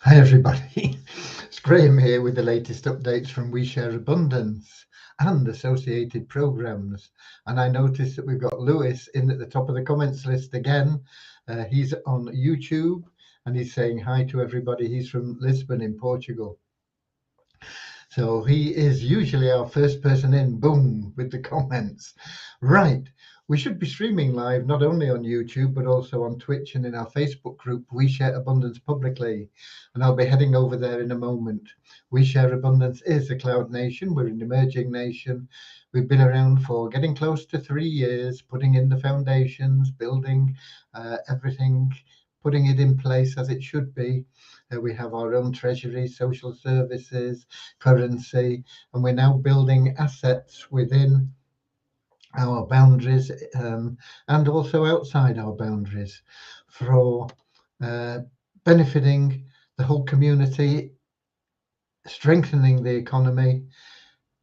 Hi everybody, it's Graham here with the latest updates from We Share Abundance and associated programs. And I noticed that we've got Lewis in at the top of the comments list again. He's on YouTube and he's saying hi to everybody. He's from Lisbon in Portugal. So he is usually our first person in, boom, with the comments. Right. We should be streaming live not only on YouTube, but also on Twitch and in our Facebook group, We Share Abundance Publicly. And I'll be heading over there in a moment. We Share Abundance is a cloud nation. We're an emerging nation. We've been around for getting close to 3 years, putting in the foundations, building everything, putting it in place as it should be. We have our own treasury, social services, currency, and we're now building assets within our boundaries and also outside our boundaries for benefiting the whole community, strengthening the economy,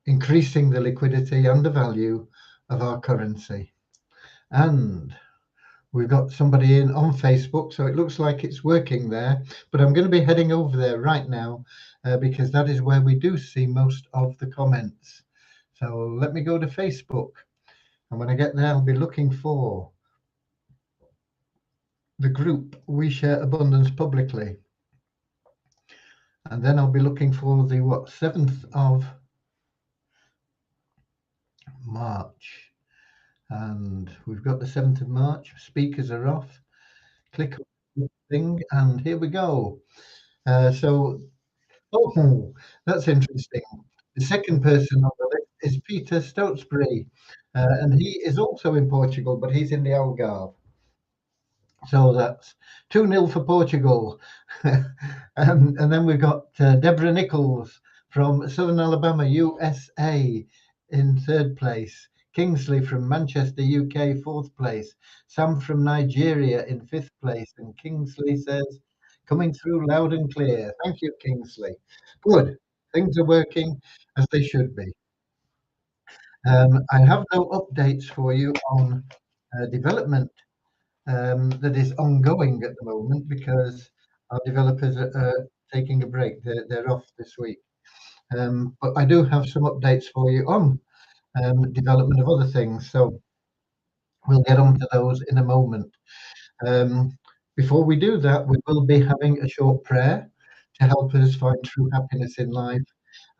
increasing the liquidity and the value of our currency. And we've got somebody in on Facebook, so it looks like it's working there. But I'm going to be heading over there right now because that is where we do see most of the comments. So let me go to Facebook. And when I get there, I'll be looking for the group We Share Abundance Publicly. And then I'll be looking for the 7th of March. And we've got the 7th of March. Speakers are off. Click on the thing, and here we go. Oh, that's interesting. The second person on the list is Peter Stotesbury, and he is also in Portugal, but he's in the Algarve. So that's 2-0 for Portugal. And then we've got Deborah Nichols from Southern Alabama, USA, in 3rd place. Kingsley from Manchester, UK, 4th place. Sam from Nigeria in 5th place. And Kingsley says, coming through loud and clear. Thank you, Kingsley. Good. Things are working as they should be. I have no updates for you on development that is ongoing at the moment because our developers are taking a break. They're off this week. But I do have some updates for you on development of other things. So we'll get on to those in a moment. Before we do that, we will be having a short prayer to help us find true happiness in life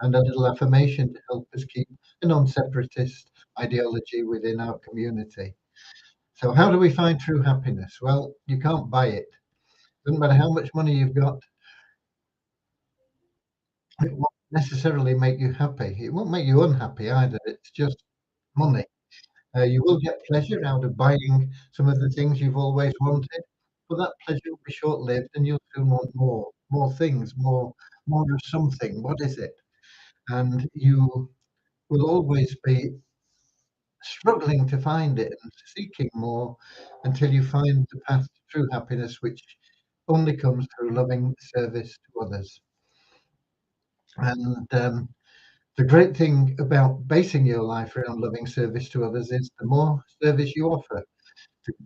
and a little affirmation to help us keep a non-separatist ideology within our community. So how do we find true happiness? Well, you can't buy it. Doesn't matter how much money you've got, it won't necessarily make you happy. It won't make you unhappy either. It's just money. You will get pleasure out of buying some of the things you've always wanted, but that pleasure will be short-lived, and you'll soon want more things, more of something. What is it? And you will always be struggling to find it and seeking more until you find the path to true happiness, which only comes through loving service to others. And the great thing about basing your life around loving service to others is the more service you offer,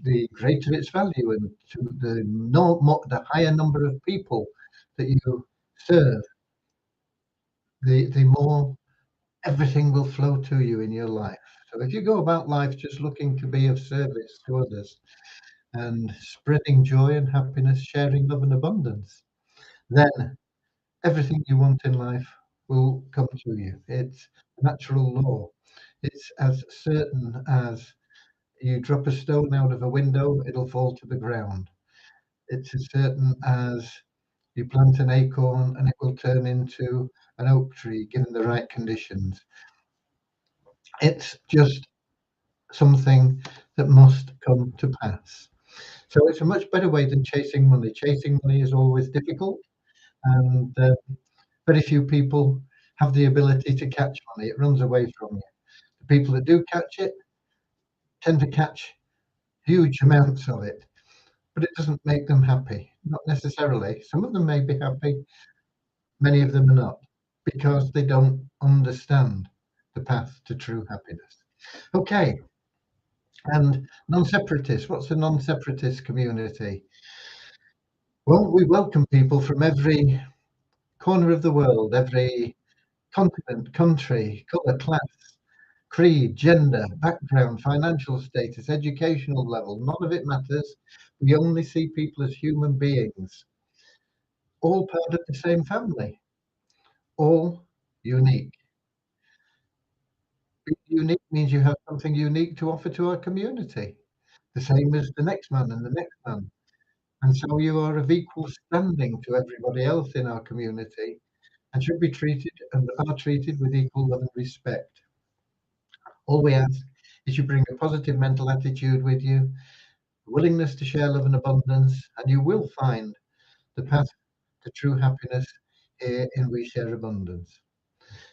the greater its value, and to the higher number of people that you serve, the more everything will flow to you in your life. So if you go about life just looking to be of service to others and spreading joy and happiness, sharing love and abundance, then everything you want in life will come to you. It's a natural law. It's as certain as you drop a stone out of a window, it'll fall to the ground. It's as certain as you plant an acorn and it will turn into an oak tree given the right conditions. It's just something that must come to pass. So it's a much better way than chasing money. Chasing money is always difficult, and very few people have the ability to catch money. It runs away from you. The people that do catch it tend to catch huge amounts of it, but it doesn't make them happy. Not necessarily. Some of them may be happy, many of them are not, because they don't understand the path to true happiness. Okay, and non-separatist. What's a non-separatist community? Well, we welcome people from every corner of the world, every continent, country, colour, class, creed, gender, background, financial status, educational level. None of it matters. We only see people as human beings, all part of the same family, all unique. Being unique means you have something unique to offer to our community, the same as the next man and the next man. And so you are of equal standing to everybody else in our community and should be treated and are treated with equal love and respect. All we ask is you bring a positive mental attitude with you, willingness to share love and abundance, and you will find the path to true happiness here in We Share Abundance.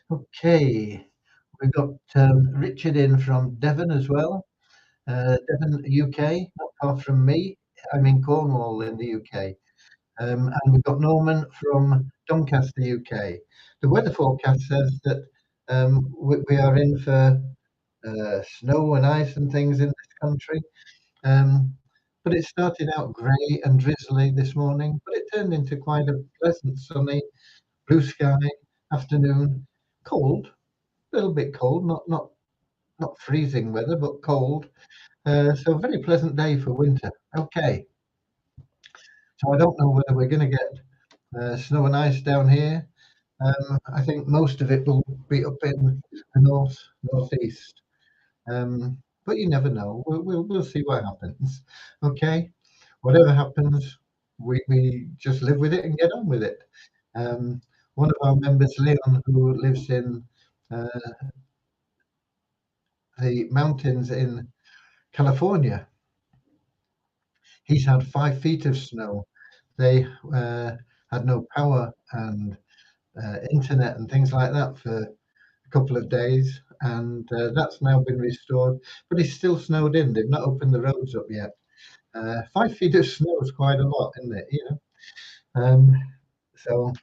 Okay, we've got Richard in from Devon as well. Devon, UK, not far from me. I'm in Cornwall in the UK. And we've got Norman from Doncaster, UK. The weather forecast says that we are in for snow and ice and things in this country. Um, but it started out grey and drizzly this morning, but it turned into quite a pleasant, sunny, blue sky afternoon. Cold, a little bit cold, not freezing weather, but cold. So a very pleasant day for winter. Okay, so I don't know whether we're going to get snow and ice down here. I think most of it will be up in the northeast. But you never know. We'll see what happens. Okay, whatever happens, we just live with it and get on with it. Um, One of our members, Leon, who lives in uh, the mountains in California, he's had 5 feet of snow. They had no power and internet and things like that for a couple of days, and that's now been restored. But it's still snowed in. They've not opened the roads up yet. 5 feet of snow is quite a lot, isn't it? So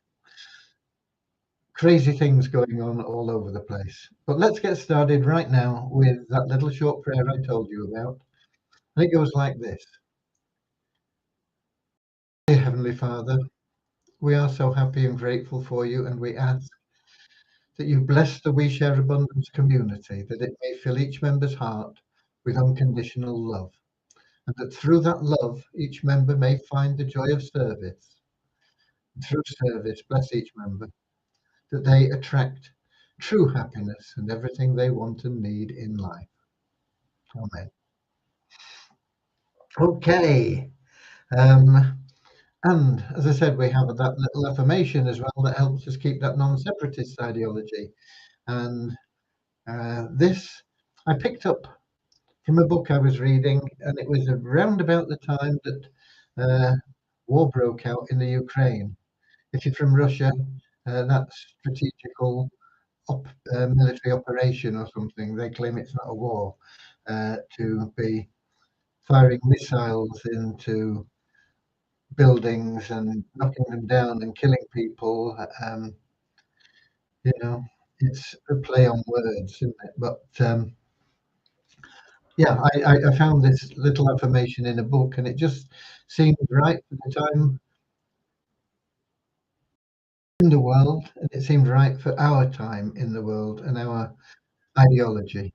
crazy things going on all over the place. But let's get started right now with that little short prayer I told you about. And it goes like this. Dear Heavenly Father, we are so happy and grateful for you, and we ask that you bless the We Share Abundance community, that it may fill each member's heart with unconditional love, and that through that love, each member may find the joy of service. And through service, bless each member, that they attract true happiness and everything they want and need in life. Amen. Okay. Um, and as I said, we have that little affirmation as well that helps us keep that non-separatist ideology. And this I picked up from a book I was reading, and it was around about the time that war broke out in the Ukraine. If you're from Russia, that's strategical military operation or something. They claim it's not a war, to be firing missiles into buildings and knocking them down and killing people. You know, it's a play on words, isn't it? But yeah, I found this little affirmation in a book, and it just seemed right for the time in the world, and it seemed right for our time in the world and our ideology.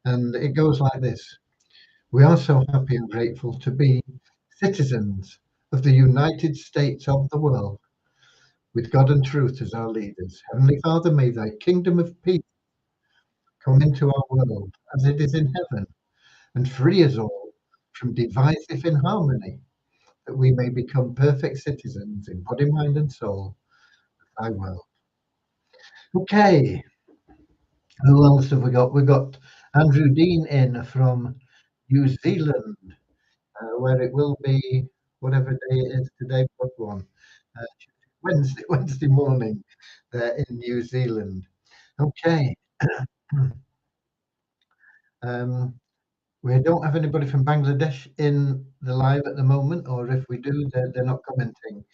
And it goes like this. We are so happy and grateful to be citizens of the United States of the world, with God and truth as our leaders. Heavenly Father, may thy kingdom of peace come into our world as it is in heaven, and free us all from divisive inharmony, that we may become perfect citizens in body, mind, and soul of thy world. Okay, who else have we got? We've got Andrew Dean in from New Zealand, where it will be whatever day it is today, what one? Uh, Wednesday morning there in New Zealand. Okay. um, we don't have anybody from Bangladesh in the live at the moment, or if we do, they're not commenting.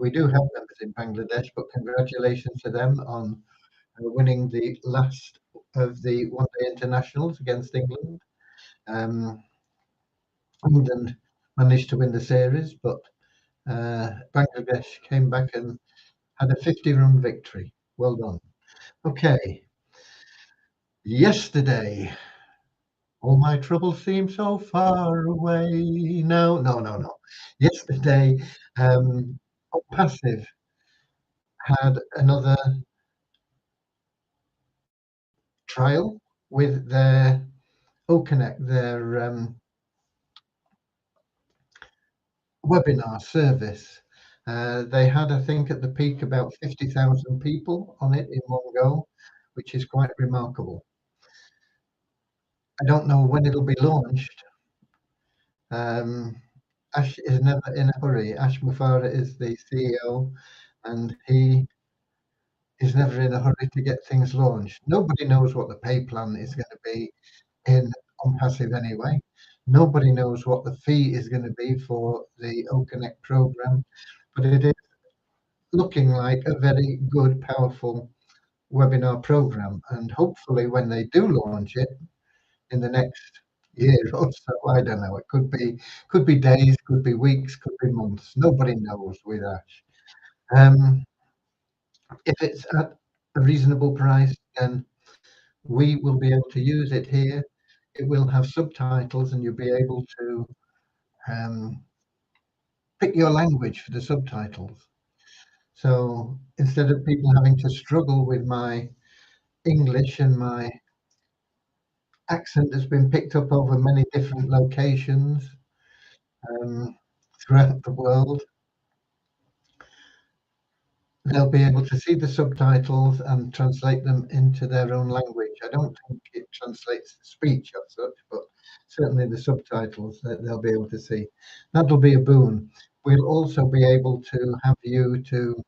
We do have members in Bangladesh, but congratulations to them on winning the last of the one-day internationals against England. Um, England managed to win the series, but Bangladesh came back and had a 50-run victory. Well done. Okay. Yesterday, all my troubles seem so far away. No, no, no, no. Yesterday, Passive had another trial with their OConnect, their webinar service. They had, I think, at the peak about 50,000 people on it in one go, which is quite remarkable. I don't know when it'll be launched. Ash is never in a hurry. Ash Mufareh is the CEO, and he is never in a hurry to get things launched. Nobody knows what the pay plan is going to be in on Passive anyway. Nobody knows what the fee is going to be for the OConnect program, but it is looking like a very good, powerful webinar program. And hopefully, when they do launch it in the next year or so, I don't know. It could be days, could be weeks, could be months. Nobody knows with Ash. If it's at a reasonable price, then we will be able to use it here. It will have subtitles, and you'll be able to pick your language for the subtitles. So instead of people having to struggle with my English and my accent that's been picked up over many different locations throughout the world, they'll be able to see the subtitles and translate them into their own language. I don't think it translates the speech as such, but certainly the subtitles that they'll be able to see. That'll be a boon. We'll also be able to have you to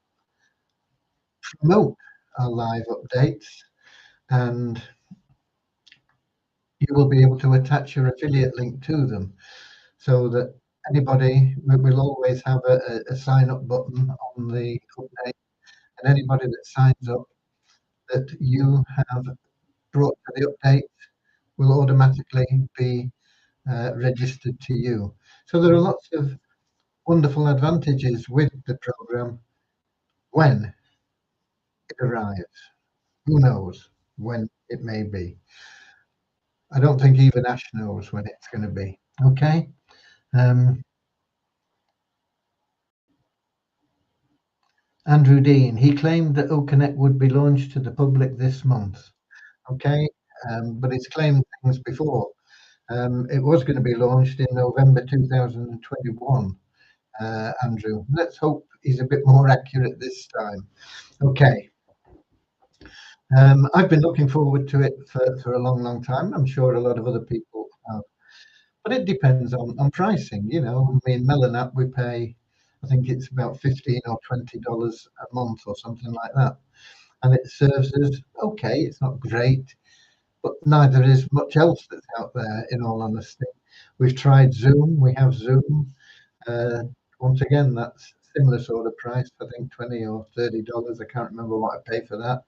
promote our live updates, and you will be able to attach your affiliate link to them so that anybody will always have a sign up button on the update, and anybody that signs up that you have brought to the update will automatically be registered to you. So there are lots of wonderful advantages with the program when it arrives. Who knows when it may be? I don't think even Ash knows when it's going to be. Okay. Andrew Dean, he claimed that OConnect would be launched to the public this month. Okay, but it's claimed things before. It was going to be launched in November 2021, Andrew. Let's hope he's a bit more accurate this time. Okay. I've been looking forward to it for a long, long time. I'm sure a lot of other people have. But it depends on pricing. You know, I mean, Melanap, we pay, I think it's about $15 or $20 a month or something like that. And it serves us okay. It's not great, but neither is much else that's out there, in all honesty. We've tried Zoom. We have Zoom. Once again, that's similar sort of price. I think $20 or $30. I can't remember what I pay for that.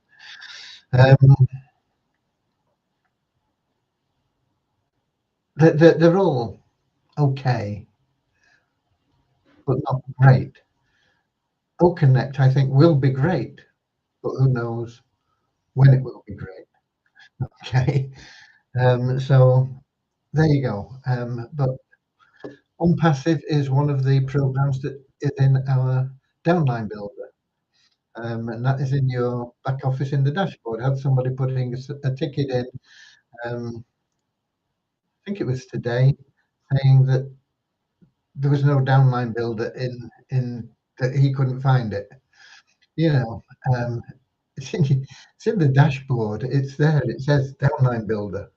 They're all okay, but not great. OConnect, I think, will be great, but who knows when it will be great. Okay, so there you go. But OnPassive is one of the programs that is in our downline builder, and that is in your back office in the dashboard. I had somebody putting a ticket in, I think it was today, saying that there was no downline builder in that he couldn't find it. You know, it's in the dashboard. It's there. It says downline builder.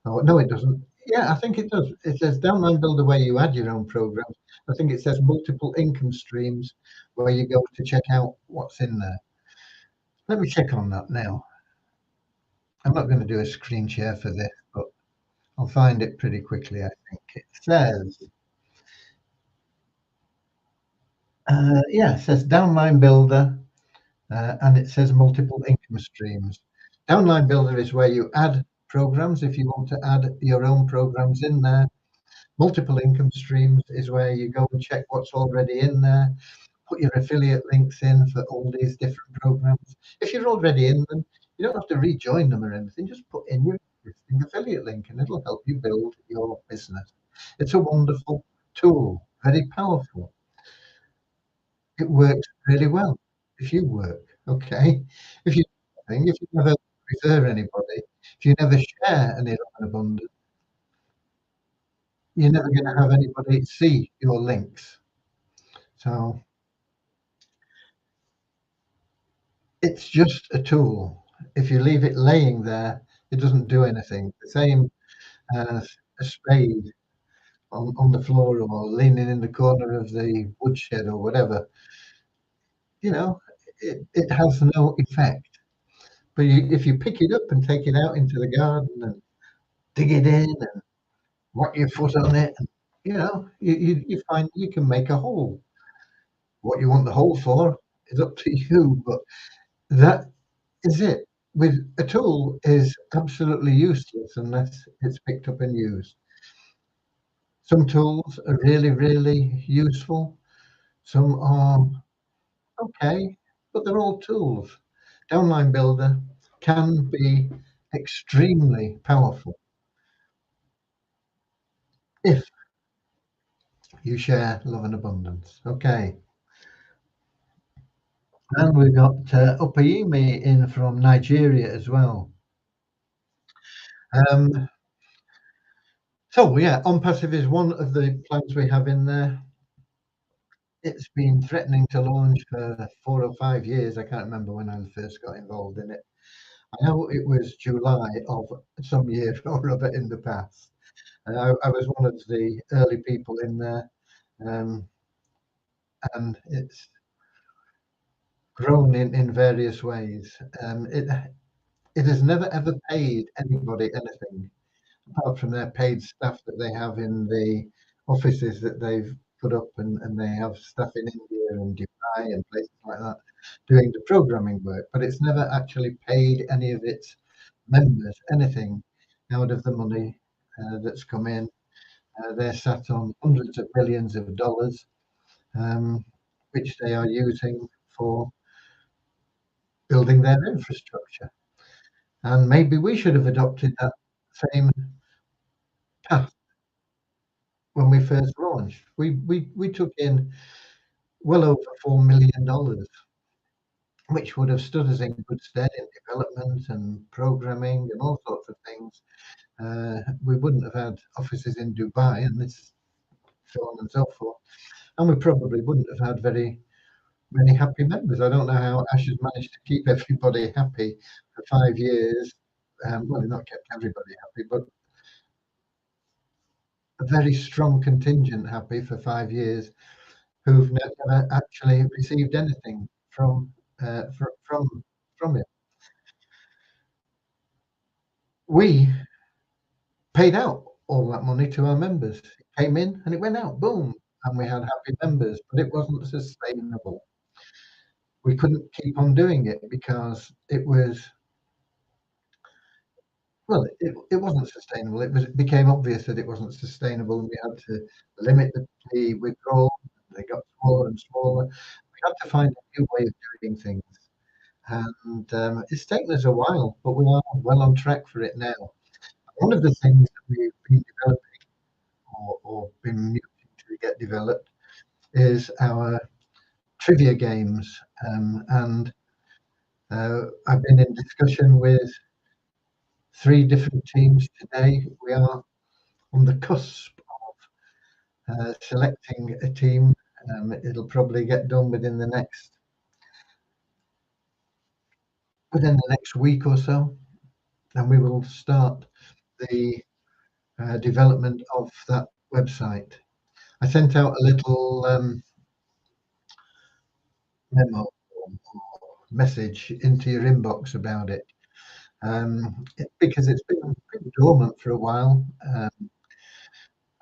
Oh, no, it doesn't. Yeah, I think it does. It says downline builder where you add your own programs. I think it says multiple income streams where you go to check out what's in there. Let me check on that now. I'm not going to do a screen share for this, but I'll find it pretty quickly, I think. It says, yeah, it says downline builder, and it says multiple income streams. Downline builder is where you add programs if you want to add your own programs in there. Multiple income streams is where you go and check what's already in there. put your affiliate links in for all these different programs. If you're already in them, you don't have to rejoin them or anything. Just put in your existing affiliate link and it'll help you build your business. It's a wonderful tool, very powerful. It works really well if you work, okay? If you if you never refer anybody, if you never share any love and abundance, you're never gonna have anybody see your links. So it's just a tool. If you leave it laying there, it doesn't do anything. The same as a spade on the floor or leaning in the corner of the woodshed or whatever. You know, it has no effect. But if you pick it up and take it out into the garden and dig it in and whack your foot on it, and, you find you can make a hole. What you want the hole for is up to you, but that is it. With a tool is absolutely useless unless it's picked up and used. Some tools are really, really useful. Some are okay, but they're all tools. Downline Builder can be extremely powerful if you share love and abundance. Okay. And we've got Upayimi in from Nigeria as well. So yeah, OnPassive is one of the plans we have in there. It's been threatening to launch for 4 or 5 years. I can't remember when I first got involved in it. I know it was July of some year or other in the past. I was one of the early people in there, and it's grown in various ways. It has never ever paid anybody anything apart from their paid staff that they have in the offices that they've put up, and they have staff in India and Dubai and places like that doing the programming work. But it's never actually paid any of its members anything out of the money that's come in. They're sat on hundreds of millions of dollars, um, which they are using for building their infrastructure. And maybe we should have adopted that same path when we first launched. We took in well over $4 million, which would have stood us in good stead in development and programming and all sorts of things. We wouldn't have had offices in Dubai and this, so on and so forth. And we probably wouldn't have had very many happy members. I don't know how Ash has managed to keep everybody happy for 5 years. Well, he's not kept everybody happy, but a very strong contingent happy for 5 years who've never actually received anything from it. We paid out all that money to our members. It came in and it went out, boom, and we had happy members, but it wasn't sustainable. We couldn't keep on doing it because it was, well, it wasn't sustainable. It became obvious that it wasn't sustainable, and we had to limit the withdrawal. They got smaller and smaller. We had to find a new way of doing things, and it's taken us a while, but we are well on track for it now. One of the things that we've been developing, or been muting to get developed, is our trivia games, and I've been in discussion with 3 different teams today. We are on the cusp of selecting a team. It'll probably get done within the next week or so, and we will start the development of that website. I sent out a little memo or message into your inbox about it, because it's been pretty dormant for a while. I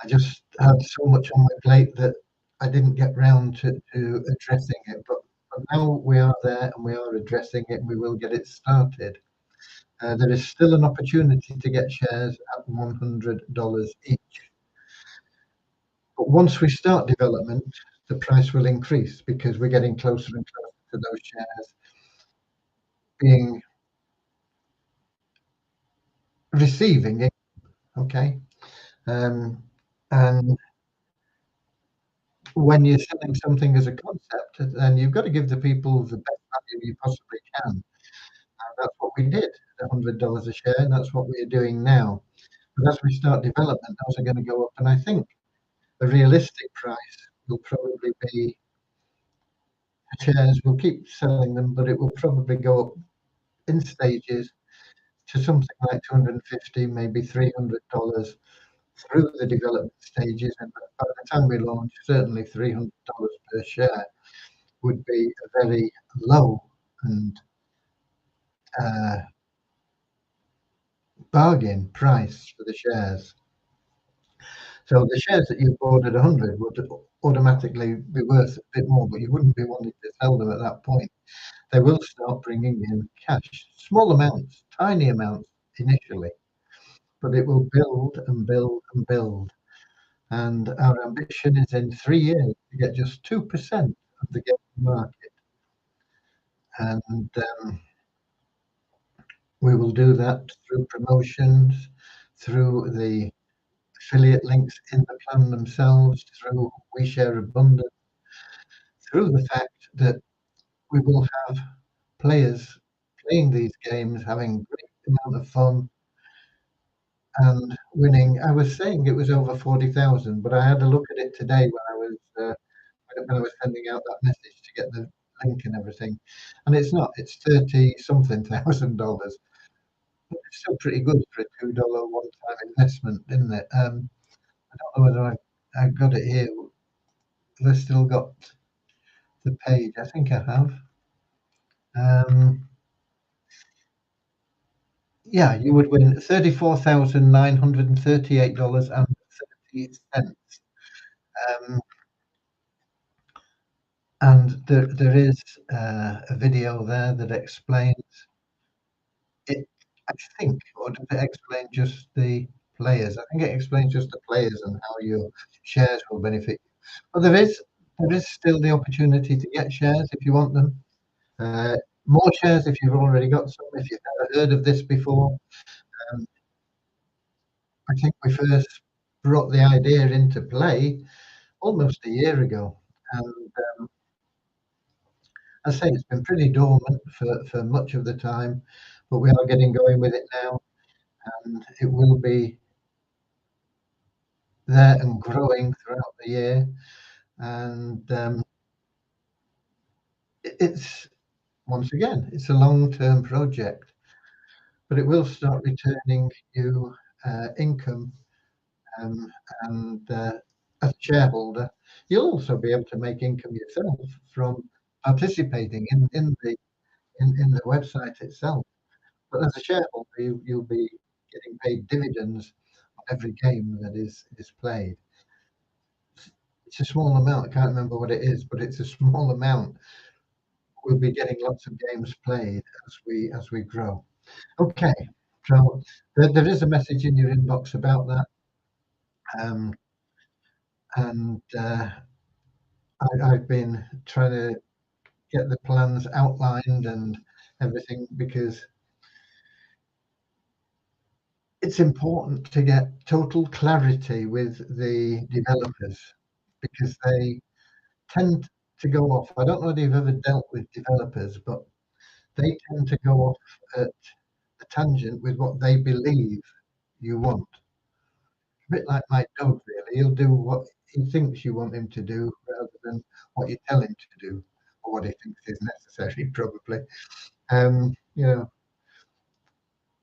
just had so much on my plate that I didn't get round to addressing it. But now we are there and we are addressing it, and we will get it started. There is still an opportunity to get shares at $100 each. But once we start development, the price will increase because we're getting closer and closer to those shares being receiving it. Okay. And when you're selling something as a concept, then you've got to give the people the best value you possibly can. And that's what we did, $100 a share, and that's what we're doing now. But as we start development, those are going to go up. And I think a realistic price will probably be shares. We'll keep selling them, but it will probably go up in stages to something like 250, maybe $300 through the development stages. And by the time we launch, certainly $300 per share would be a very low and bargain price for the shares. So the shares that you bought at 100 would automatically be worth a bit more, but you wouldn't be wanting to sell them at that point. They will start bringing in cash, small amounts, tiny amounts initially, but it will build and build and build. And our ambition is in 3 years to get just 2% of the gaming market. And we will do that through promotions, through the affiliate links in the plan themselves, through We Share Abundance, through the fact that we will have players playing these games, having a great amount of fun and winning. I was saying it was over 40,000, but I had a look at it today when I was sending out that message to get the link and everything, and it's not. It's 30 something thousand dollars. It's still pretty good for a $2 one-time investment, isn't it? I don't know whether I got it here. Have I still got the page? I think I have. Yeah, you would win $34,938.30. And there is a video there that explains it, I think, or does it explain just the players? I think it explains just the players and how your shares will benefit you. But there is still the opportunity to get shares if you want them. More shares if you've already got some, if you've never heard of this before. Um, I think we first brought the idea into play almost a year ago. And I say it's been pretty dormant for much of the time, but we are getting going with it now, and it will be there and growing throughout the year. And it's once again, it's a long-term project, but it will start returning you income, and as a shareholder, you'll also be able to make income yourself from participating in the website itself. But as a shareholder, you'll be getting paid dividends on every game that is played. It's a small amount. I can't remember what it is, but it's a small amount. We'll be getting lots of games played as we grow. Okay, so there is a message in your inbox about that, um, and I've been trying to get the plans outlined and everything because it's important to get total clarity with the developers because they tend to go off. I don't know if you've ever dealt with developers, but they tend to go off at a tangent with what they believe you want. A bit like my dog, really. He'll do what he thinks you want him to do rather than what you tell him to do or what he thinks is necessary, probably. You know,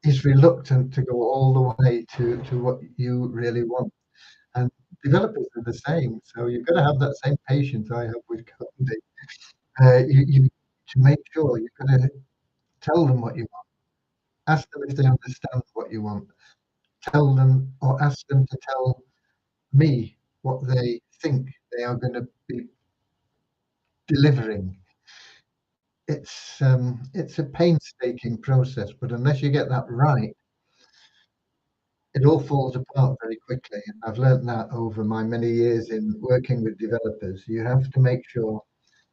he's reluctant to go all the way to what you really want. And developers are the same. So you've got to have that same patience I have with coding. You to make sure you've got to tell them what you want. Ask them if they understand what you want. Tell them or ask them to tell me what they think they are going to be delivering. It's a painstaking process, but unless you get that right, it all falls apart very quickly. And I've learned that over my many years in working with developers. You have to make sure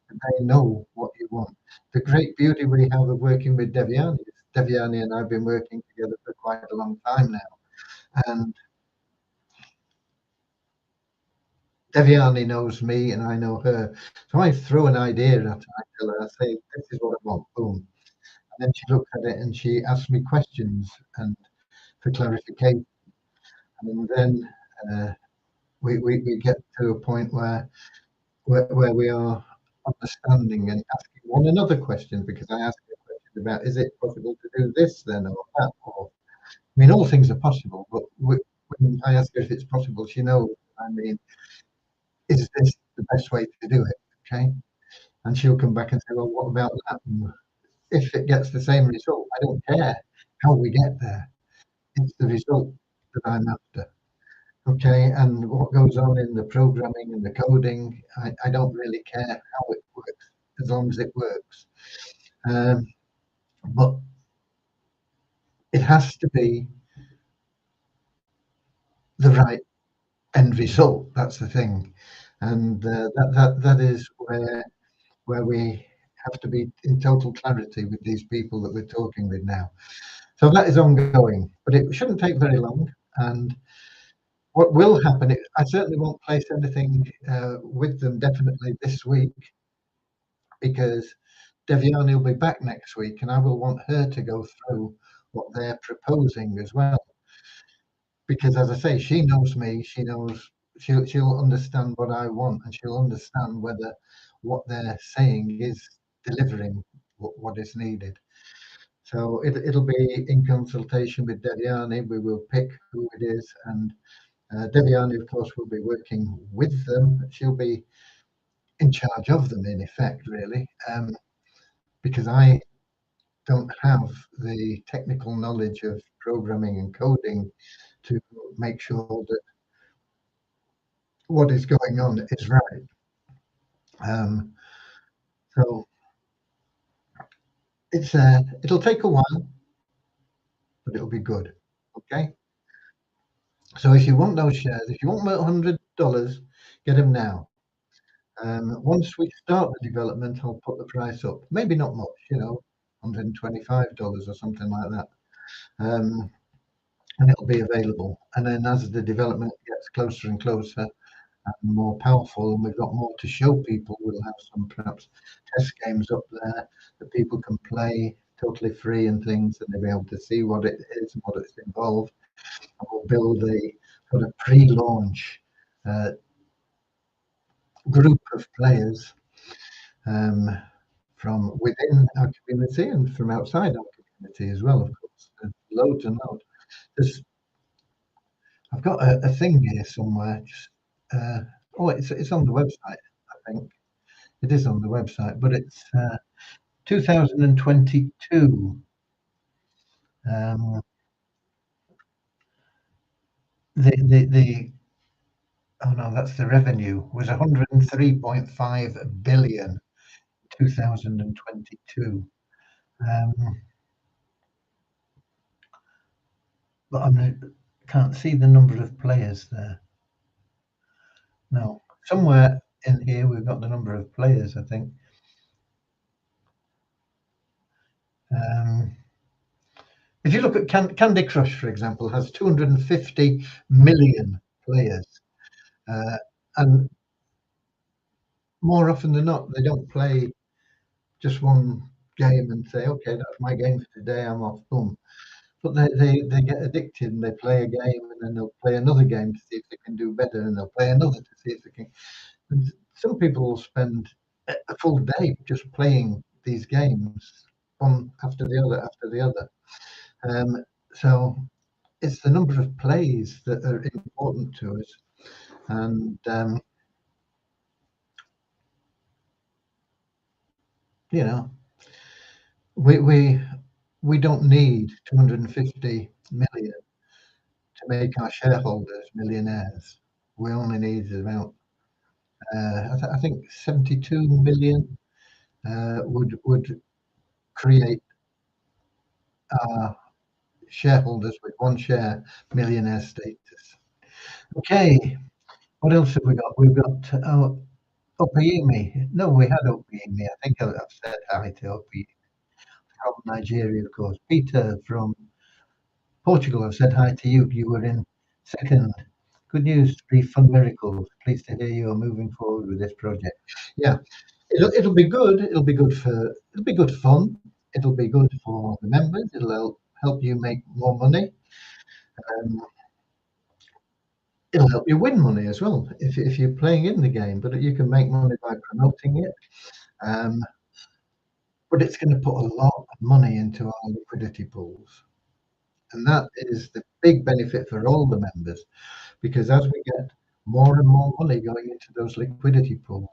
that they know what you want. The great beauty we have of working with Devyani is Devyani and I've been working together for quite a long time now. And Devyani knows me and I know her. So I throw an idea at her, I tell her, I say, this is what I want, boom. And then she looks at it and she asks me questions and for clarification. And then we get to a point where we are understanding and asking one another questions, because I ask a question about, is it possible to do this then or that? Or, I mean, all things are possible, but when I ask her if it's possible, she knows. I mean, is this the best way to do it? Okay. And she'll come back and say, well, what about that? And if it gets the same result, I don't care how we get there. It's the result that I'm after. Okay. And what goes on in the programming and the coding, I don't really care how it works as long as it works. Um, but it has to be the right end result. That's the thing. And that is where we have to be in total clarity with these people that we're talking with now. So that is ongoing, but it shouldn't take very long. And what will happen, I certainly won't place anything with them definitely this week, because Devyani will be back next week and I will want her to go through what they're proposing as well. Because as I say, she knows me, she'll understand what I want and she'll understand whether what they're saying is delivering what is needed. So it'll be in consultation with Devyani. We will pick who it is, and Devyani, of course, will be working with them. She'll be in charge of them, in effect, really, because I don't have the technical knowledge of programming and coding to make sure that what is going on is right. Um, so it'll take a while, but it'll be good. Okay. So if you want those shares, if you want $100, get them now. Once we start the development, I'll put the price up. Maybe not much, $125 or something like that. And it'll be available. And then as the development gets closer and closer and more powerful, and we've got more to show people, we'll have some perhaps test games up there that people can play totally free and things, and they'll be able to see what it is and what it's involved. And we'll build a sort of pre-launch uh, group of players um, from within our community and from outside our community as well, of course. There's loads and loads. I've got a thing here somewhere. It's on the website, I think. It is on the website, but it's 2022. Um, the oh no, that's the revenue was 103.5 billion 2022. Um, but I can't see the number of players there. No, somewhere in here we've got the number of players, I think. Um, if you look at Candy Crush, for example, has 250 million players. Uh, and more often than not, they don't play just one game and say, okay, that's my game for today, I'm off, boom. But they get addicted and they play a game and then they'll play another game to see if they can do better and they'll play another to see if they can. And some people will spend a full day just playing these games, one after the other. So it's the number of plays that are important to us. And, you know, we, we, we don't need 250 million to make our shareholders millionaires. We only need about, I think 72 million would create our shareholders with one share, millionaire status. Okay, what else have we got? We've got Opeyemi. No, we had Opeyemi. I think I've said hi to Opeyemi from Nigeria, of course. Peter from Portugal, I've said hi to you. You were in second. Good news, three fun miracles. Pleased to hear you are moving forward with this project. Yeah, it'll be good. It'll be good fun. It'll be good for the members. It'll help you make more money. Um, it'll help you win money as well if you're playing in the game. But you can make money by promoting it. Um, but it's going to put a lot of money into our liquidity pools, and that is the big benefit for all the members. Because as we get more and more money going into those liquidity pools,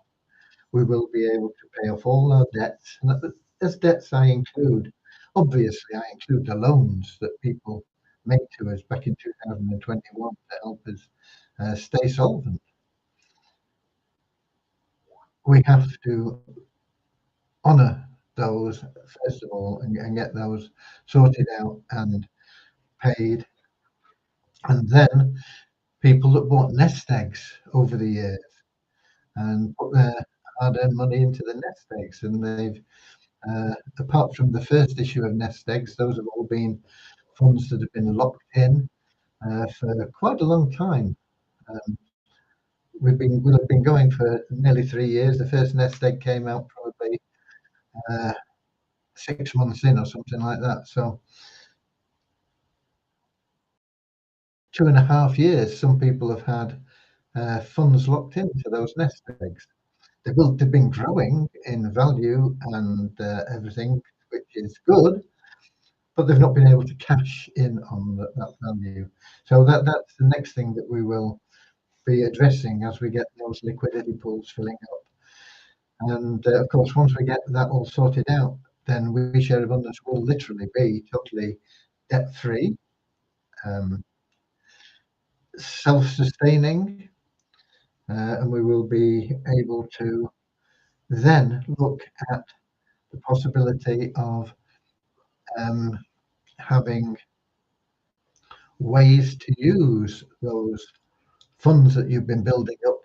we will be able to pay off all our debts. And as debts, obviously, I include the loans that people made to us back in 2021 to help us stay solvent. We have to honour those first of all and get those sorted out and paid. And then people that bought nest eggs over the years and put their hard-earned money into the nest eggs, and they've apart from the first issue of nest eggs, those have all been funds that have been locked in for quite a long time. Um, we'll have been going for nearly 3 years. The first nest egg came out probably uh, 6 months in or something like that. So 2.5 years, some people have had funds locked into those nest eggs. They've been growing in value and everything, which is good, but they've not been able to cash in on that value. So that's the next thing that we will be addressing as we get those liquidity pools filling up. And of course, once we get that all sorted out, then We Share Abundance will literally be totally debt free, um, self sustaining, and we will be able to then look at the possibility of um, having ways to use those funds that you've been building up.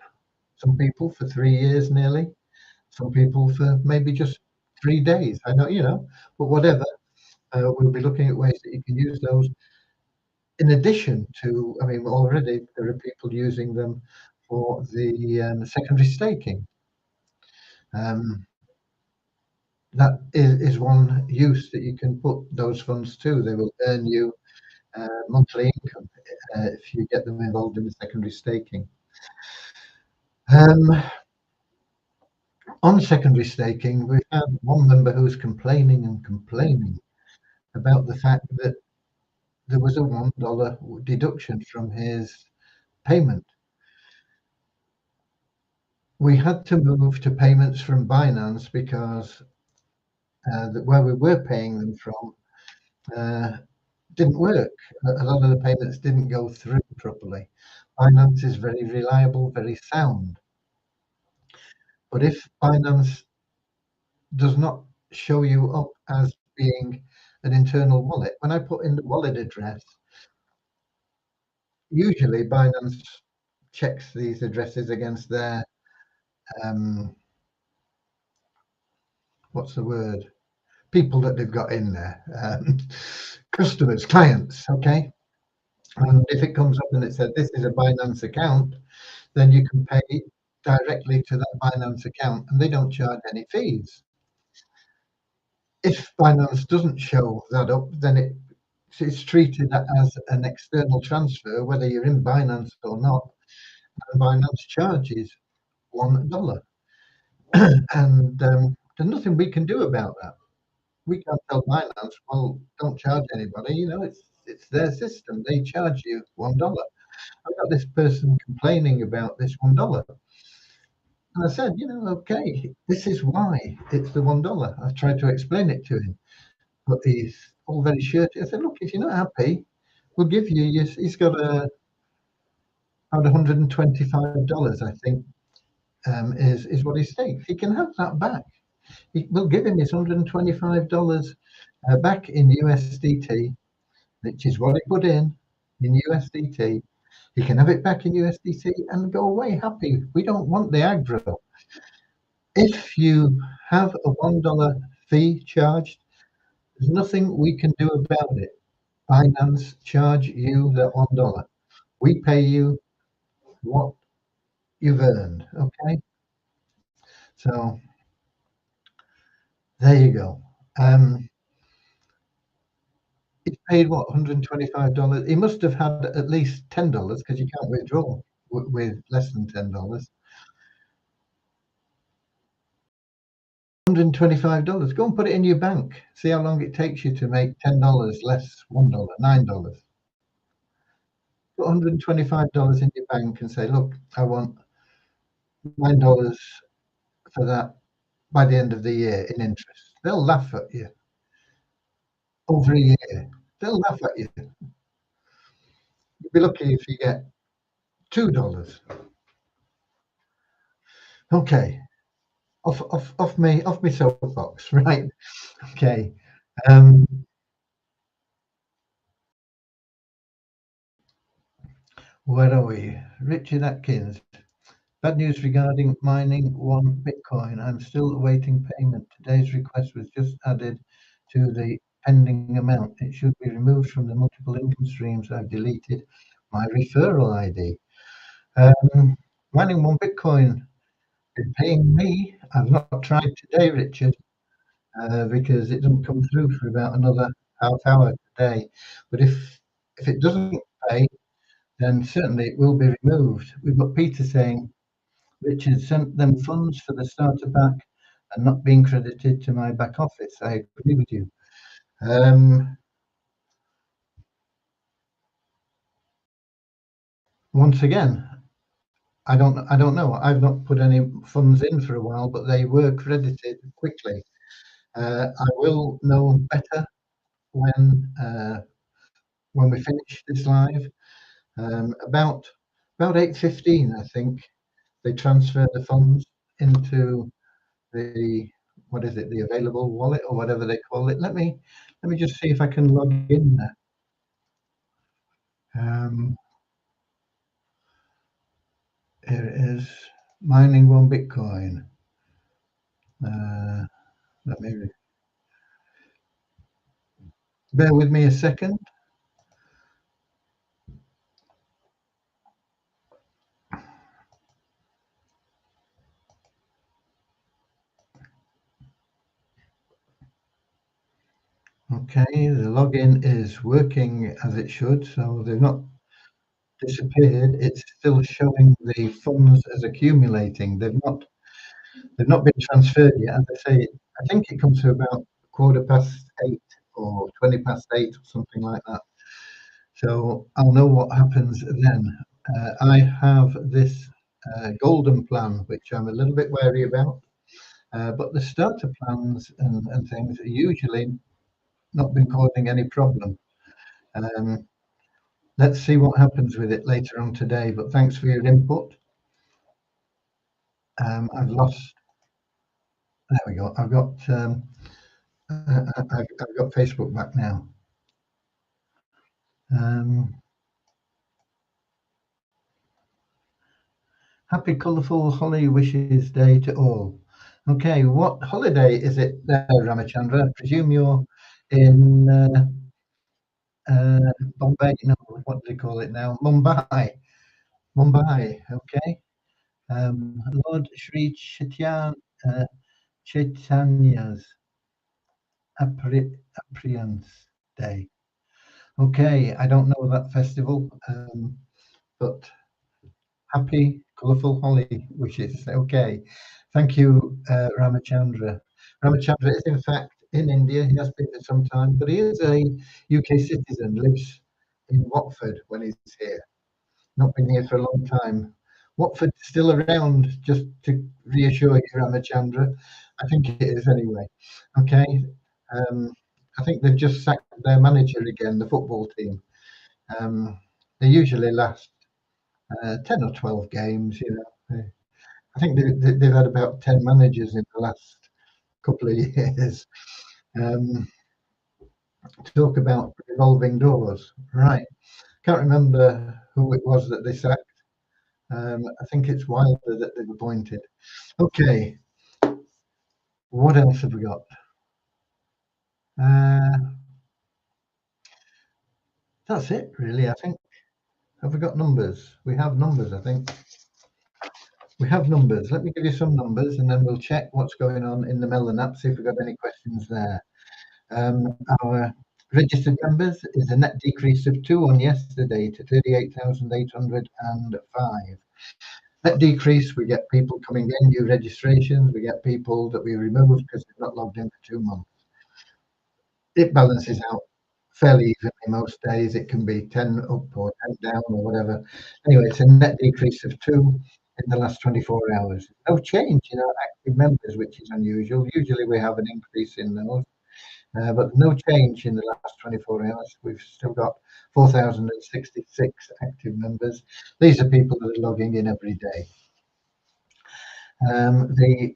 Some people for 3 years nearly, some people for maybe just 3 days. I know, but whatever. We'll be looking at ways that you can use those in addition to, I mean, already there are people using them for the secondary staking. That is one use that you can put those funds to. They will earn you monthly income if you get them involved in the secondary staking. On secondary staking, we've had one member who's complaining and complaining about the fact that there was a $1 deduction from his payment. We had to move to payments from Binance because where we were paying them from didn't work. A lot of the payments didn't go through properly. Binance is very reliable, very sound. But if Binance does not show you up as being an internal wallet, when I put in the wallet address, usually Binance checks these addresses against their what's the word? People that they've got in there, customers, clients. Okay, and if it comes up and it said this is a Binance account, then you can pay directly to that Binance account, and they don't charge any fees. If Binance doesn't show that up, then it's treated as an external transfer, whether you're in Binance or not, and Binance charges $1. And there's nothing we can do about that. We can't tell Binance, well, don't charge anybody. It's their system. They charge you $1. I've got this person complaining about this $1. And I said, okay, this is why it's the $1. I've tried to explain it to him, but he's all very shirty. I said, look, if you're not happy, we'll give you. He's got about $125, I think, is what he stakes. He can have that back. We'll give him his $125 back in USDT. which is what he put in USDT. He can have it back in USDT and go away happy. We don't want the aggro. If you have a $1 fee charged, there's nothing we can do about it. Binance charge you the $1. We pay you what you've earned. Okay, so there you go. He's paid what, $125? He must have had at least $10 because you can't withdraw with less than $10. $125. Go and put it in your bank. See how long it takes you to make $10 less $1, $9. Put $125 in your bank and say, look, I want $9 for that by the end of the year in interest. They'll laugh at you. Over a year, they'll laugh at you. You'll be lucky if you get $2. Okay, off me soapbox, right? Okay. Where are we? Richard Atkins. Bad news regarding mining one Bitcoin. I'm still awaiting payment. Today's request was just added to the pending amount. It should be removed from the multiple income streams I've deleted. My referral ID. Mining one Bitcoin. Been paying me. I've not tried today, Richard, because it doesn't come through for about another half hour today. But if it doesn't pay, then certainly it will be removed. We've got Peter saying, Richard sent them funds for the starter pack and not being credited to my back office. I agree with you. Once again, I don't know. I've not put any funds in for a while, but they were credited quickly. I will know better when we finish this live. About 8:15, I think they transferred the funds into the the available wallet or whatever they call it. Let me just see if I can log in there. Here it is, mining one Bitcoin. Let me bear with me a second. Okay, the login is working as it should, so they've not disappeared. It's still showing the funds as accumulating. They've not been transferred yet. As I say, I think it comes to about 8:15 or 8:20 or something like that. So I'll know what happens then. I have this golden plan, which I'm a little bit wary about. But the starter plans and things are usually not been causing any problem. Let's see what happens with it later on today. But thanks for your input. I've lost. There we go. I've got Facebook back now. Happy colourful Holly Wishes Day to all. Okay, what holiday is it there, Ramachandra? I presume you're in Bombay. No, what do they call it now? Mumbai. Okay. Lord Sri Chaitanya's Appearance Day. Okay, I don't know that festival, but happy colourful Holly wishes. Okay, thank you, Ramachandra. Ramachandra is in fact in India. He has been for some time, but he is a UK citizen, lives in Watford when he's here. Not been here for a long time. Watford's still around, just to reassure you, Ramachandra. I think it is anyway. Okay. I think they've just sacked their manager again, the football team. They usually last 10 or 12 games, you know. I think they've had about 10 managers in the last couple of years. talk about revolving doors. Right. Can't remember who it was that they sacked. I think it's Wilder that they've appointed. Okay. What else have we got? Uh, that's it, really, I think. Have we got numbers? We have numbers, I think. We have numbers. Let me give you some numbers and then we'll check what's going on in the Melon app, see if we've got any questions there. Our registered members is a net decrease of 2 on yesterday to 38,805. Net decrease, we get people coming in, new registrations, we get people that we remove because they've not logged in for 2 months. It balances out fairly evenly most days. It can be 10 up or 10 down or whatever. Anyway, it's a net decrease of 2 in the last 24 hours. No change in our active members, which is unusual. Usually we have an increase in those, but no change in the last 24 hours. We've still got 4,066 active members. These are people that are logging in every day. The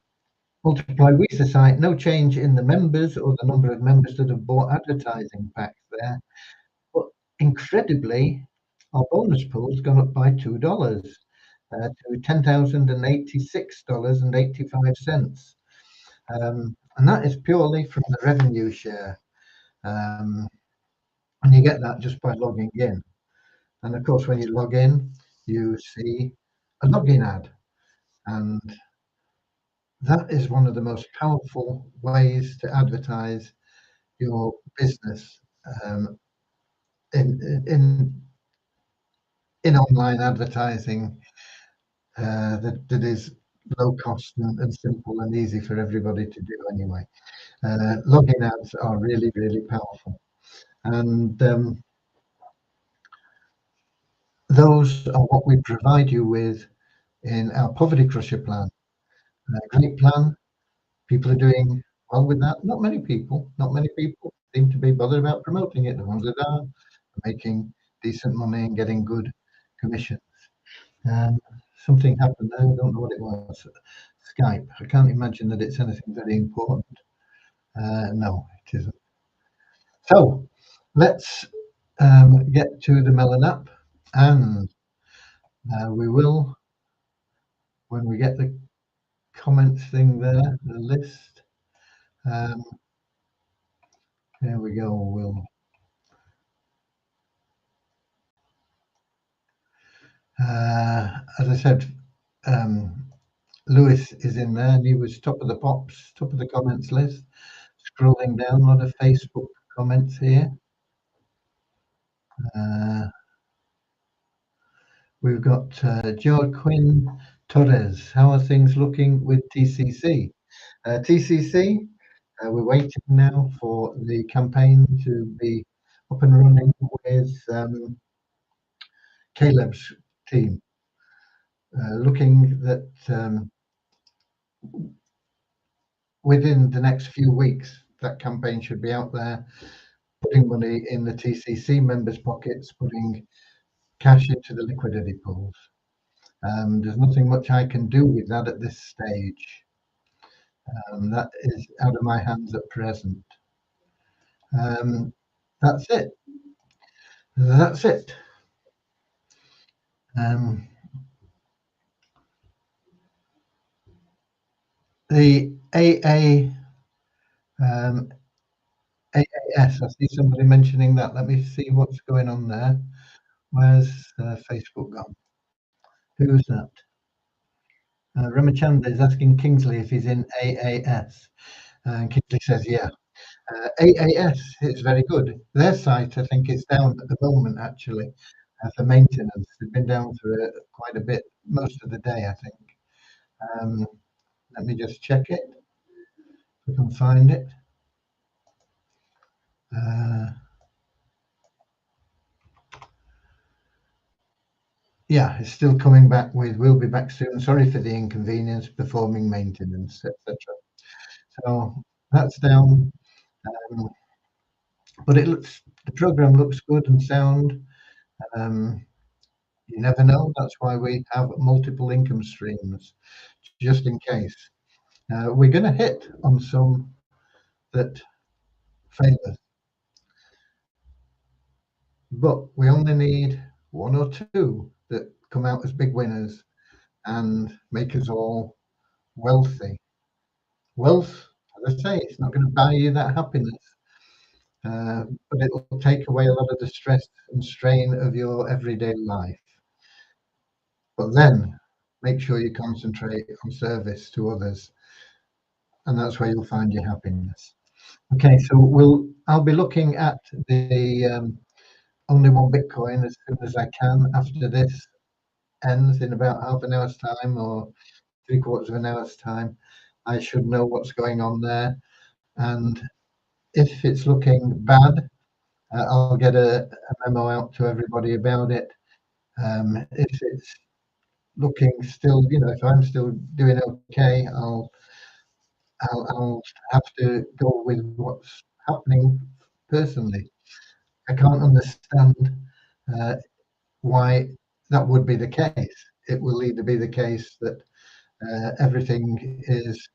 Multiply Visa site, no change in the members or the number of members that have bought advertising packs there. But incredibly, our bonus pool's gone up by $2 to $10,086.85. And that is purely from the revenue share. And you get that just by logging in. And of course, when you log in, you see a login ad. And that is one of the most powerful ways to advertise your business in online advertising that is low cost and simple and easy for everybody to do anyway. Login ads are really, really powerful. And those are what we provide you with in our Poverty Crusher plan. Great plan. People are doing well with that. Not many people seem to be bothered about promoting it. The ones that are making decent money and getting good commissions. Something happened there. I don't know what it was. Skype. I can't imagine that it's anything very important. No, it isn't. So let's get to the Melon app, and we will, when we get the comments thing there, the list. There we go. We'll. As I said, Lewis is in there, and he was top of the pops, top of the comments list. Scrolling down, a lot of Facebook comments here. We've got Joaquin Torres. How are things looking with TCC? TCC, we're waiting now for the campaign to be up and running with Caleb's team. Looking that within the next few weeks, that campaign should be out there, putting money in the TCC members' pockets, putting cash into the liquidity pools. There's nothing much I can do with that at this stage. That is out of my hands at present. That's it. That's it. The AAS, I see somebody mentioning that. Let me see what's going on there. Where's Facebook gone? Who's that? Ramachanda is asking Kingsley if he's in AAS. And Kingsley says, yeah. AAS is very good. Their site, I think, is down at the moment, actually, for maintenance. They've been down for quite a bit, most of the day, I think. Let me just check it, if I can find it. Yeah, it's still coming back with, we'll be back soon. Sorry for the inconvenience, performing maintenance, etc. So that's down. But the program looks good and sound. You never know. That's why we have multiple income streams, just in case. We're going to hit on some that fail us. but we only need one or two that come out as big winners and make us all wealthy. Wealth, as I say, it's not going to buy you that happiness, but it'll take away a lot of the stress and strain of your everyday life. But then make sure you concentrate on service to others, and that's where you'll find your happiness. Okay, so I'll be looking at the only one Bitcoin as soon as I can after this ends in about half an hour's time or three-quarters of an hour's time. I should know what's going on there, and if it's looking bad, I'll get a memo out to everybody about it. If it's looking still, if I'm still doing okay, I'll have to go with what's happening personally. I can't understand uh, why that would be the case. It will either be the case that everything is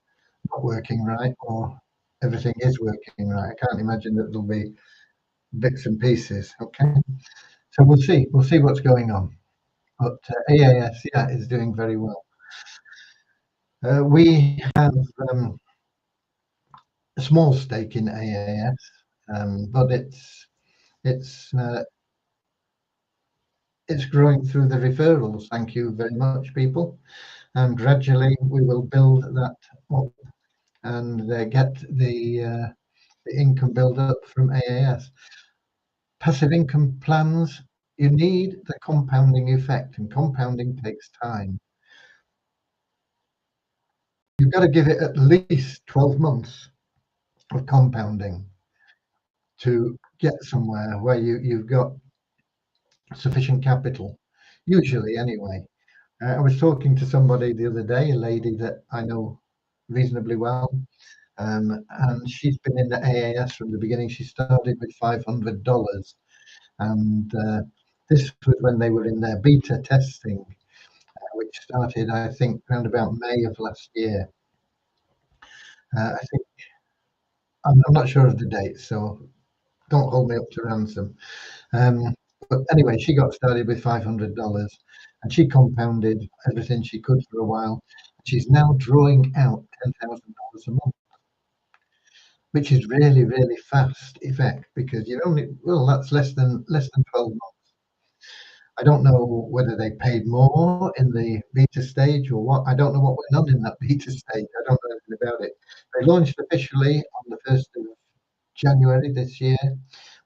not working right or everything is working right. I can't imagine that there'll be bits and pieces. Okay, so we'll see. We'll see what's going on. But AAS, yeah, is doing very well. We have a small stake in AAS, but it's it's growing through the referrals. Thank you very much, people. And gradually we will build that up and get the income build up from AAS. Passive income plans, you need the compounding effect, and compounding takes time. You've got to give it at least 12 months of compounding to get somewhere where you've got sufficient capital, usually anyway. I was talking to somebody the other day, a lady that I know reasonably well, and she's been in the AAS from the beginning. She started with $500, and this was when they were in their beta testing, which started, I think, around about May of last year. I think I'm not sure of the date, so don't hold me up to ransom. Um, but anyway, she got started with $500, and she compounded everything she could for a while. She's now drawing out $10,000 a month, which is really, really fast effect because you only that's less than 12 months. I don't know whether they paid more in the beta stage or what. I don't know what went on in that beta stage. I don't know anything about it. They launched officially on the 1st of January this year.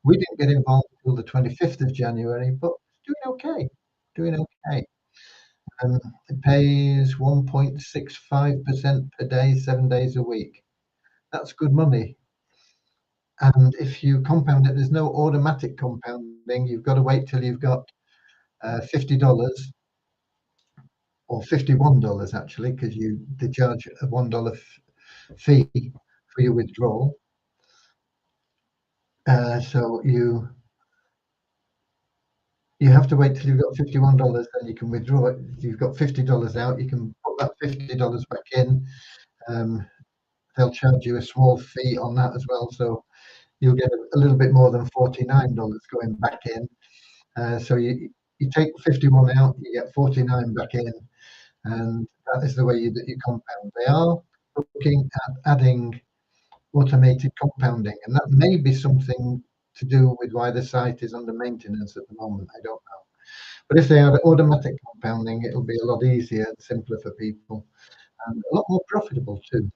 We didn't get involved until the 25th of January, but doing okay. Doing okay. It pays 1.65% per day, 7 days a week. That's good money. And if you compound it, there's no automatic compounding. You've got to wait till you've got $50 or $51 actually, because they charge a $1 fee for your withdrawal. So you have to wait till you've got $51, then you can withdraw it. If you've got $50 out, you can put that $50 back in. They'll charge you a small fee on that as well, so you'll get a little bit more than $49 going back in. So you take 51 out, you get 49 back in, and that is the way that you compound. They are looking at adding automated compounding, and that may be something to do with why the site is under maintenance at the moment. I don't know. But if they add automatic compounding, it'll be a lot easier and simpler for people and a lot more profitable too.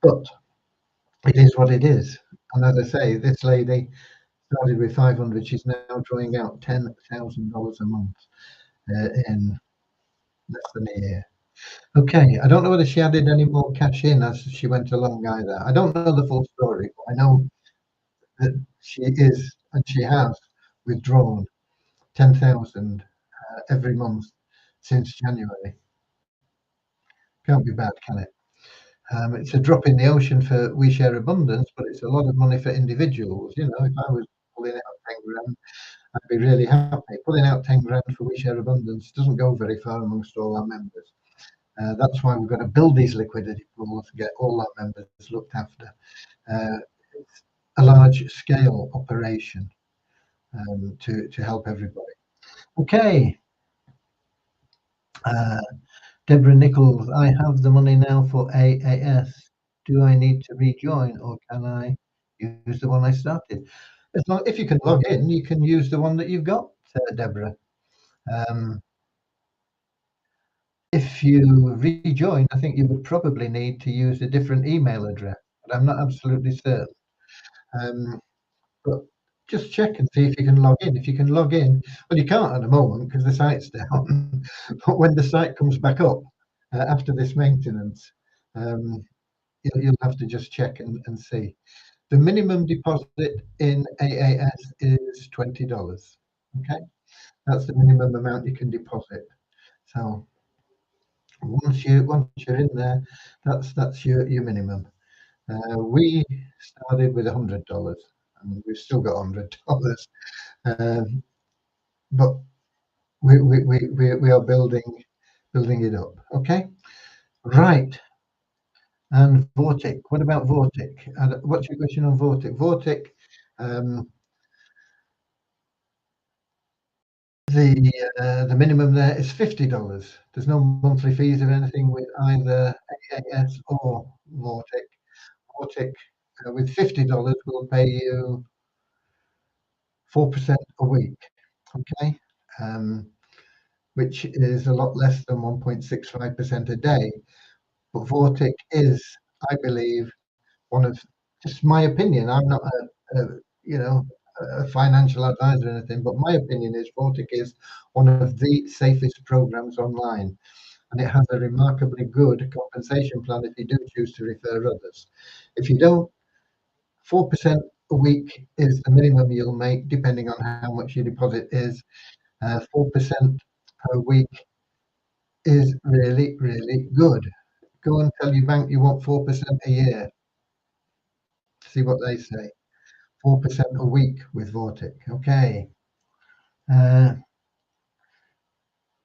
But it is what it is. And as I say, this lady started with 500. She's now drawing out $10,000 a month in less than a year. Okay, I don't know whether she added any more cash in as she went along either. I don't know the full story, but I know that she is and she has withdrawn 10,000 every month since January. Can't be bad, can it? It's a drop in the ocean for We Share Abundance, but it's a lot of money for individuals. If I was pulling out 10 grand, I'd be really happy. Pulling out 10 grand for We Share Abundance doesn't go very far amongst all our members. That's why we've got to build these liquidity pools to get all our members looked after. It's a large scale operation. to help everybody. Okay, uh, Deborah Nichols, I have the money now for AAS. Do I need to rejoin or can I use the one I started? As long, if you can log in, you can use the one that you've got, Deborah. Um, if you rejoin, I think you would probably need to use a different email address, but I'm not absolutely certain. Um, but just check and see if you can log in. If you can log in, well, you can't at the moment because the site's down. But when the site comes back up after this maintenance, um, you'll have to just check and see. The minimum deposit in AAS is $20. Okay, that's the minimum amount you can deposit. So once you're in there, that's your minimum. We started with $100, and we've still got $100. Um, but we are building it up. Okay, right. And Vortic. What about Vortic? What's your question on Vortic? Vortic, um, the minimum there is $50. There's no monthly fees or anything with either AAS or Vortic. Vortic with $50 will pay you 4% a week. Okay, um, which is a lot less than 1.65% a day. But Vortic is, I believe, one of, just my opinion. I'm not you know a financial advisor or anything, but my opinion is Vortic is one of the safest programs online, and it has a remarkably good compensation plan if you do choose to refer others. If you don't, 4% a week is the minimum you'll make, depending on how much your deposit is. 4% per week is really, really good. Go and tell your bank you want 4% a year. See what they say. 4% a week with Vortic. Okay. Uh,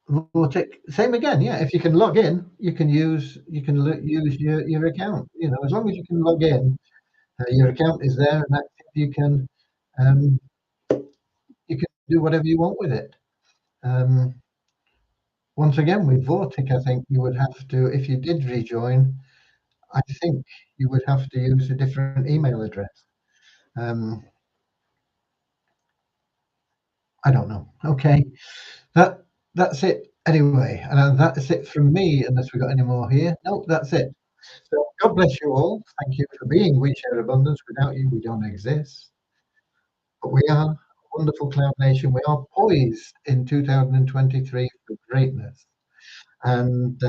Vortic, same again. Yeah, if you can log in, you can use your account. As long as you can log in, your account is there and active. Um, you can do whatever you want with it. Um, Once again, with Vortic, I think you would have to, if you did rejoin, I think you would have to use a different email address. Um, I don't know. Okay, that that's it anyway, and that's it from me. Unless we got any more here, no, that's it. So God bless you all. Thank you for being We Share Abundance. Without you, we don't exist. But we are a wonderful Cloud Nation. We are poised in 2023 for greatness, and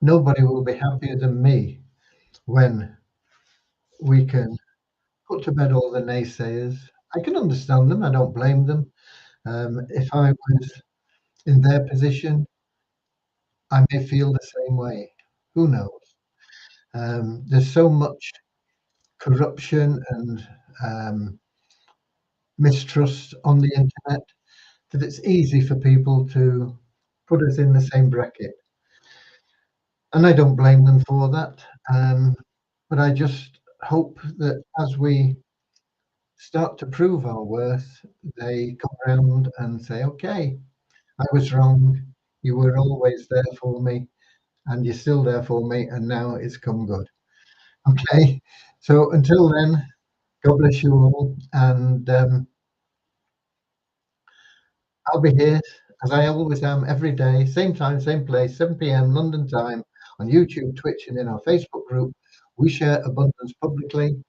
nobody will be happier than me when we can put to bed all the naysayers. I can understand them. I don't blame them. If I was in their position, I may feel the same way. Who knows? There's so much corruption and mistrust on the internet that it's easy for people to put us in the same bracket. And I don't blame them for that. But I just hope that as we start to prove our worth, they come around and say, okay, I was wrong. You were always there for me, and you're still there for me, and now it's come good. Okay. So until then, God bless you all, and I'll be here as I always am every day, same time, same place, 7 p.m. London time, on YouTube, Twitch, and in our Facebook group. We share abundance publicly.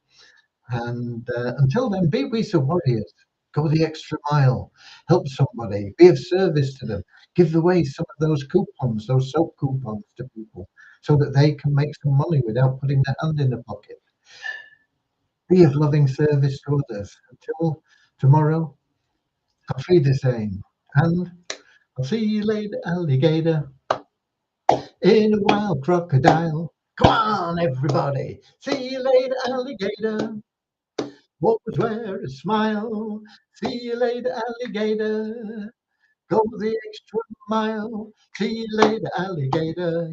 And until then, be we so warriors. Go the extra mile. Help somebody. Be of service to them. Give away some of those coupons, those soap coupons to people so that they can make some money without putting their hand in the pocket. Be of loving service to others. Until tomorrow, I'll free the same. And I'll see you later, alligator, in a wild crocodile. Come on, everybody. See you later, alligator. Always wear a smile. See you later, alligator. Go the extra mile. See you later, alligator.